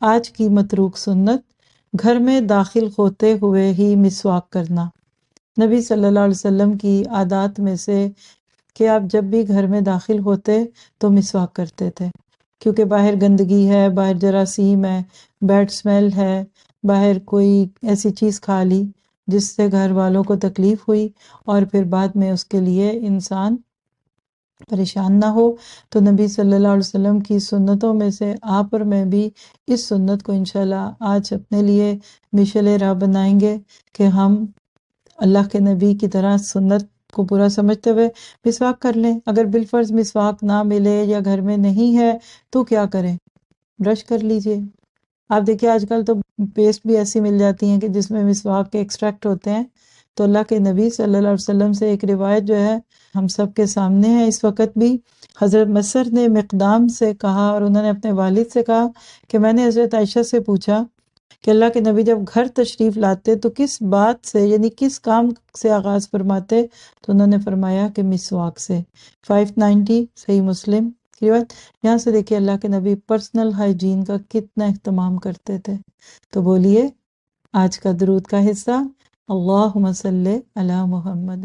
آج کی متروک سنت، گھر میں داخل ہوتے ہوئے ہی مسواک کرنا۔ نبی صلی اللہ علیہ وسلم کی عادات میں سے کہ آپ جب بھی گھر میں داخل ہوتے تو مسواک کرتے تھے، کیونکہ باہر گندگی ہے، باہر جراثیم ہے، بیڈ سمیل ہے، باہر کوئی ایسی چیز کھا لی جس سے گھر والوں کو تکلیف ہوئی اور پھر بعد میں اس کے لیے انسان پریشان نہ ہو۔ تو نبی صلی اللہ علیہ وسلم کی سنتوں میں سے آپ اور میں بھی اس سنت کو انشاءاللہ آج اپنے لیے مشعل راہ بنائیں گے کہ ہم اللہ کے نبی کی طرح سنت کو پورا سمجھتے ہوئے مسواک کر لیں۔ اگر بالفرض مسواک نہ ملے یا گھر میں نہیں ہے تو کیا کریں؟ برش کر لیجئے۔ آپ دیکھیے آج کل تو پیسٹ بھی ایسی مل جاتی ہیں کہ جس میں مسواک کے ایکسٹریکٹ ہوتے ہیں۔ تو اللہ کے نبی صلی اللہ علیہ وسلم سے ایک روایت جو ہے ہم سب کے سامنے ہے اس وقت بھی، حضرت مصر نے مقدام سے کہا اور انہوں نے اپنے والد سے کہا کہ میں نے حضرت عائشہ سے پوچھا کہ اللہ کے نبی جب گھر تشریف لاتے تو کس بات سے یعنی کس کام سے آغاز فرماتے؟ تو انہوں نے فرمایا کہ مسواک سے۔ 590 صحیح مسلم کی روایت۔ یہاں سے دیکھیے اللہ کے نبی پرسنل ہائیجین کا کتنا اہتمام کرتے تھے۔ تو بولیے آج کا درود کا حصہ، اللہم صلی علی محمد۔